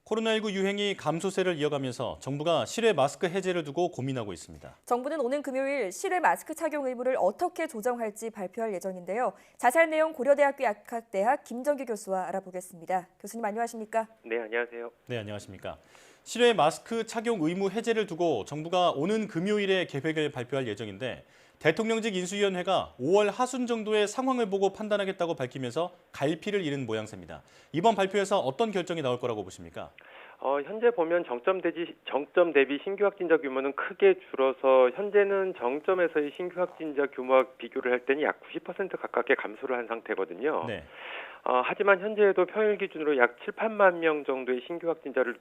코로나19 유행이 감소세를 이어가면서 정부가 실외 마스크 해제를 두고 고민하고 있습니다. 정부는 오는 금요일 실외 마스크 착용 의무를 어떻게 조정할지 발표할 예정인데요. 자세한 내용 고려대학교 약학대학 김정규 교수와 알아보겠습니다. 교수님 안녕하십니까? 네, 안녕하세요. 네, 안녕하십니까. 실외 마스크 착용 의무 해제를 두고 정부가 오는 금요일에 계획을 발표할 예정인데 대통령직 인수위원회가 5월 하순 정도의 상황을 보고 판단하겠다고 밝히면서 갈피를 잃은 모양새입니다. 이번 발표에서 어떤 결정이 나올 거라고 보십니까? 현재 보면 정점 대비 신규 확진자 규모는 크게 줄어서 현재는 정점에서의 신규 확진자 규모와 비교를 할 때는 약 90% 가깝게 감소를 한 상태거든요. 네. 하지만 현재에도 평일 기준으로 약 7, 8만 명 정도의 신규 확진자를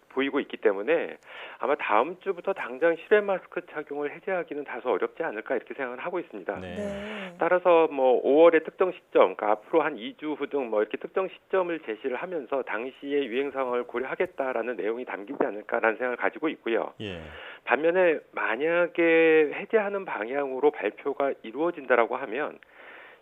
보이고 있기 때문에 아마 다음 주부터 당장 실외 마스크 착용을 해제하기는 다소 어렵지 않을까 이렇게 생각을 하고 있습니다. 네. 따라서 5월의 특정 시점, 그러니까 앞으로 한 2주 후 등 이렇게 특정 시점을 제시를 하면서 당시의 유행 상황을 고려하겠다라는 내용이 담기지 않을까라는 생각을 가지고 있고요. 예. 반면에 만약에 해제하는 방향으로 발표가 이루어진다라고 하면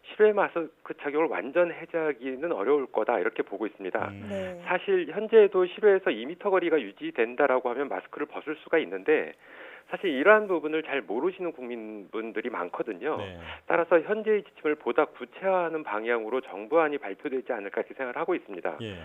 실외 마스크 착용을 완전 해제하기는 어려울 거다 이렇게 보고 있습니다. 네. 사실 현재도 실외에서 2m 거리가 유지된다라고 하면 마스크를 벗을 수가 있는데 사실 이러한 부분을 잘 모르시는 국민분들이 많거든요. 네. 따라서 현재의 지침을 보다 구체화하는 방향으로 정부안이 발표되지 않을까 이렇게 생각을 하고 있습니다. 예.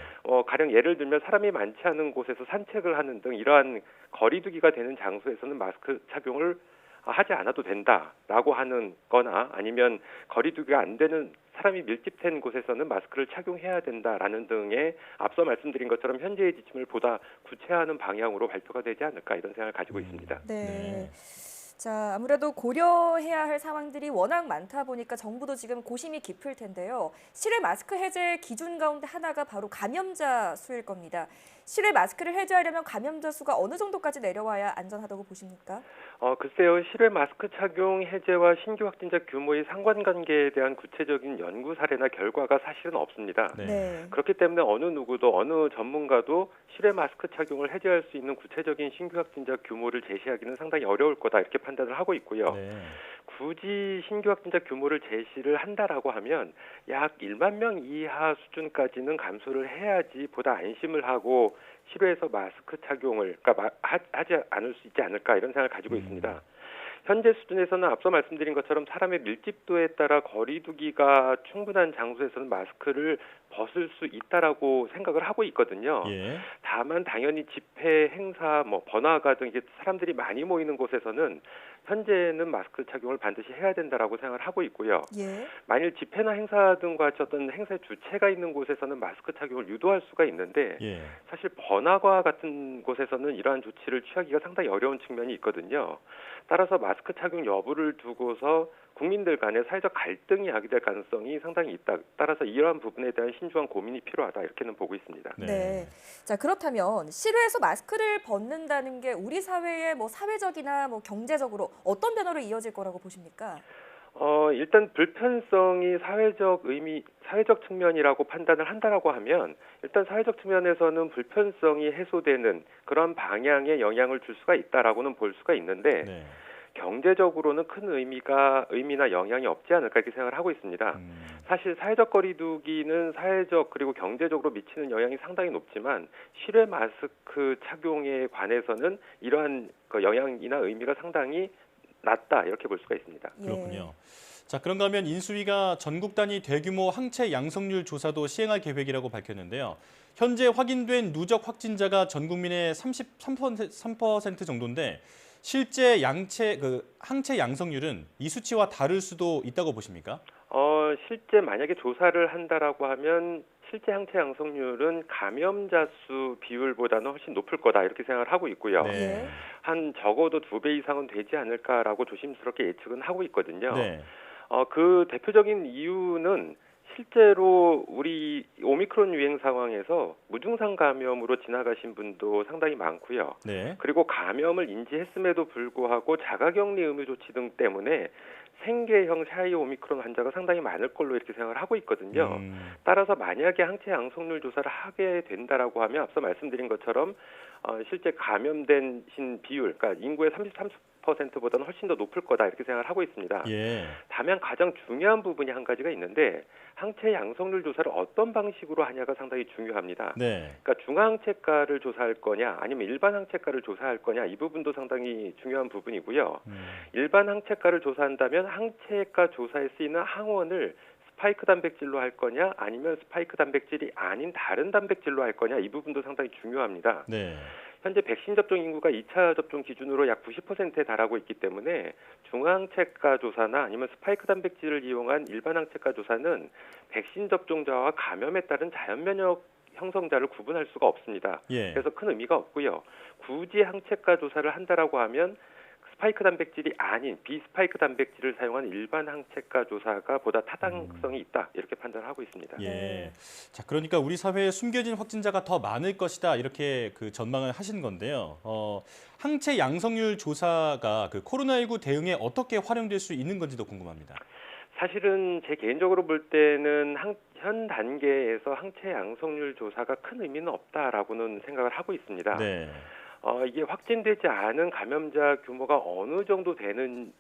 가령 예를 들면 사람이 많지 않은 곳에서 산책을 하는 등 이러한 거리두기가 되는 장소에서는 마스크 착용을 하지 않아도 된다라고 하는 거나 아니면 거리두기가 안 되는 사람이 밀집된 곳에서는 마스크를 착용해야 된다라는 등의 앞서 말씀드린 것처럼 현재의 지침을 보다 구체화하는 방향으로 발표가 되지 않을까 이런 생각을 가지고 있습니다. 네. 자, 아무래도 고려해야 할 상황들이 워낙 많다 보니까 정부도 지금 고심이 깊을 텐데요. 실외 마스크 해제 기준 가운데 하나가 바로 감염자 수일 겁니다. 실외 마스크를 해제하려면 감염자 수가 어느 정도까지 내려와야 안전하다고 보십니까? 글쎄요. 실외 마스크 착용 해제와 신규 확진자 규모의 상관관계에 대한 구체적인 연구 사례나 결과가 사실은 없습니다. 네. 그렇기 때문에 어느 누구도 어느 전문가도 실외 마스크 착용을 해제할 수 있는 구체적인 신규 확진자 규모를 제시하기는 상당히 어려울 거다 이렇게 판단을 하고 있고요. 네. 굳이 신규 확진자 규모를 제시를 한다라고 하면 약 1만 명 이하 수준까지는 감소를 해야지 보다 안심을 하고 실외에서 마스크 착용을 하지 않을 수 있지 않을까 이런 생각을 가지고 있습니다. 현재 수준에서는 앞서 말씀드린 것처럼 사람의 밀집도에 따라 거리두기가 충분한 장소에서는 마스크를 벗을 수 있다라고 생각을 하고 있거든요. 예. 다만 당연히 집회, 행사, 번화가 등 이게 사람들이 많이 모이는 곳에서는 현재는 마스크 착용을 반드시 해야 된다라고 생각을 하고 있고요. 예. 만일 집회나 행사 등과 같이 어떤 행사의 주체가 있는 곳에서는 마스크 착용을 유도할 수가 있는데 예. 사실 번화가 같은 곳에서는 이러한 조치를 취하기가 상당히 어려운 측면이 있거든요. 따라서 마스크 착용 여부를 두고서 국민들 간의 사회적 갈등이 야기될 가능성이 상당히 있다. 따라서 이러한 부분에 대한 신중한 고민이 필요하다 이렇게는 보고 있습니다. 네. 자, 그렇다면 실외에서 마스크를 벗는다는 게 우리 사회의 사회적이나 경제적으로 어떤 변화로 이어질 거라고 보십니까? 일단 불편성이 사회적 측면이라고 판단을 한다라고 하면 일단 사회적 측면에서는 불편성이 해소되는 그런 방향에 영향을 줄 수가 있다라고는 볼 수가 있는데 네. 경제적으로는 큰 의미나 영향이 없지 않을까 이렇게 생각을 하고 있습니다. 사실 사회적 거리두기는 사회적 그리고 경제적으로 미치는 영향이 상당히 높지만 실외 마스크 착용에 관해서는 이러한 영향이나 의미가 상당히 낮다 이렇게 볼 수가 있습니다. 그렇군요. 자, 그런가 하면 인수위가 전국 단위 대규모 항체 양성률 조사도 시행할 계획이라고 밝혔는데요. 현재 확인된 누적 확진자가 전 국민의 33% 정도인데 실제 항체 양성률은 이 수치와 다를 수도 있다고 보십니까? 실제 만약에 조사를 한다라고 하면 실제 항체 양성률은 감염자 수 비율보다는 훨씬 높을 거다 이렇게 생각을 하고 있고요. 네. 한 적어도 2배 이상은 되지 않을까라고 조심스럽게 예측은 하고 있거든요. 네. 그 대표적인 이유는 실제로 우리 오미크론 유행 상황에서 무증상 감염으로 지나가신 분도 상당히 많고요. 네. 그리고 감염을 인지했음에도 불구하고 자가격리 의무 조치 등 때문에 생계형 샤이 오미크론 환자가 상당히 많을 걸로 이렇게 생각을 하고 있거든요. 따라서 만약에 항체 양성률 조사를 하게 된다라고 하면 앞서 말씀드린 것처럼 실제 감염된 비율, 그러니까 인구의 33% 50%보다는 훨씬 더 높을 거다 이렇게 생각을 하고 있습니다. 예. 다만 가장 중요한 부분이 한 가지가 있는데 항체 양성률 조사를 어떤 방식으로 하냐가 상당히 중요합니다. 네. 그러니까 중화항체가를 조사할 거냐 아니면 일반 항체가를 조사할 거냐 이 부분도 상당히 중요한 부분이고요. 일반 항체가를 조사한다면 항체가 조사에 쓰이는 항원을 스파이크 단백질로 할 거냐 아니면 스파이크 단백질이 아닌 다른 단백질로 할 거냐 이 부분도 상당히 중요합니다. 네. 현재 백신 접종 인구가 2차 접종 기준으로 약 90%에 달하고 있기 때문에 중화항체가 조사나 아니면 스파이크 단백질을 이용한 일반 항체가 조사는 백신 접종자와 감염에 따른 자연면역 형성자를 구분할 수가 없습니다. 예. 그래서 큰 의미가 없고요. 굳이 항체가 조사를 한다라고 하면 스파이크 단백질이 아닌 비스파이크 단백질을 사용한 일반 항체가 조사가 보다 타당성이 있다 이렇게 판단하고 있습니다. 예. 자, 그러니까 우리 사회에 숨겨진 확진자가 더 많을 것이다 이렇게 그 전망을 하신 건데요. 항체 양성률 조사가 그 코로나19 대응에 어떻게 활용될 수 있는 건지도 궁금합니다. 사실은 제 개인적으로 볼 때는 현 단계에서 항체 양성률 조사가 큰 의미는 없다라고는 생각을 하고 있습니다. 네. 이게 확진되지 않은 감염자 규모가 어느 정도 되는지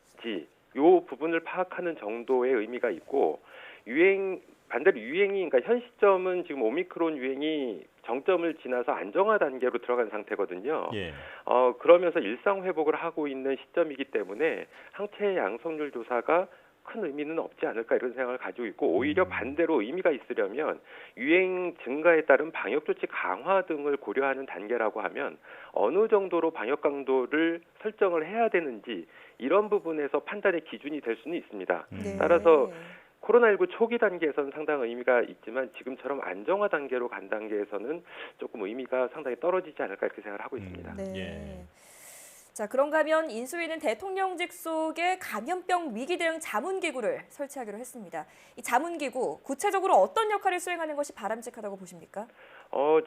이 부분을 파악하는 정도의 의미가 있고 반대로 유행이 그러니까 현 시점은 지금 오미크론 유행이 정점을 지나서 안정화 단계로 들어간 상태거든요. 예. 그러면서 일상 회복을 하고 있는 시점이기 때문에 항체 양성률 조사가 큰 의미는 없지 않을까 이런 생각을 가지고 있고 오히려 반대로 의미가 있으려면 유행 증가에 따른 방역 조치 강화 등을 고려하는 단계라고 하면 어느 정도로 방역 강도를 설정을 해야 되는지 이런 부분에서 판단의 기준이 될 수는 있습니다. 네. 따라서 코로나19 초기 단계에서는 상당 의미가 있지만 지금처럼 안정화 단계로 간 단계에서는 조금 의미가 상당히 떨어지지 않을까 이렇게 생각을 하고 있습니다. 네. 예. 자, 그런가 하면 인수위는 대통령직 속에 감염병 위기 대응 자문기구를 설치하기로 했습니다. 이 자문기구 구체적으로 어떤 역할을 수행하는 것이 바람직하다고 보십니까?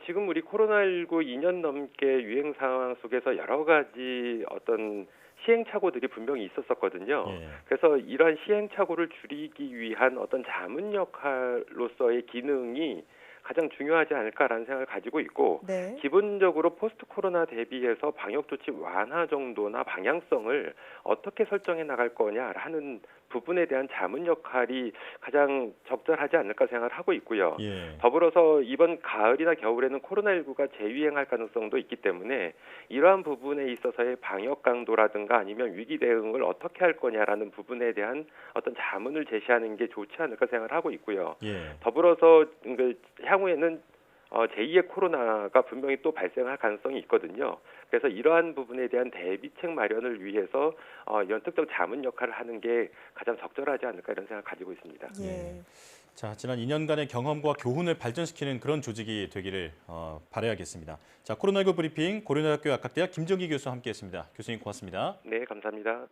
지금 우리 코로나19 2년 넘게 유행 상황 속에서 여러 가지 어떤 시행착오들이 분명히 있었거든요. 예. 그래서 이러한 시행착오를 줄이기 위한 어떤 자문 역할로서의 기능이 가장 중요하지 않을까라는 생각을 가지고 있고 네. 기본적으로 포스트 코로나 대비해서 방역 조치 완화 정도나 방향성을 어떻게 설정해 나갈 거냐 하는 부분에 대한 자문 역할이 가장 적절하지 않을까 생각을 하고 있고요. 예. 더불어서 이번 가을이나 겨울에는 코로나19가 재유행할 가능성도 있기 때문에 이러한 부분에 있어서의 방역 강도라든가 아니면 위기 대응을 어떻게 할 거냐라는 부분에 대한 어떤 자문을 제시하는 게 좋지 않을까 생각을 하고 있고요. 예. 더불어서 향후에는 제2의 코로나가 분명히 또 발생할 가능성이 있거든요. 그래서 이러한 부분에 대한 대비책 마련을 위해서 이런 특정 자문 역할을 하는 게 가장 적절하지 않을까 이런 생각을 가지고 있습니다. 예. 자, 지난 2년간의 경험과 교훈을 발전시키는 그런 조직이 되기를 바라야겠습니다. 자, 코로나19 브리핑 고려대학교 약학대학 김정기 교수와 함께했습니다. 교수님 고맙습니다. 네, 감사합니다.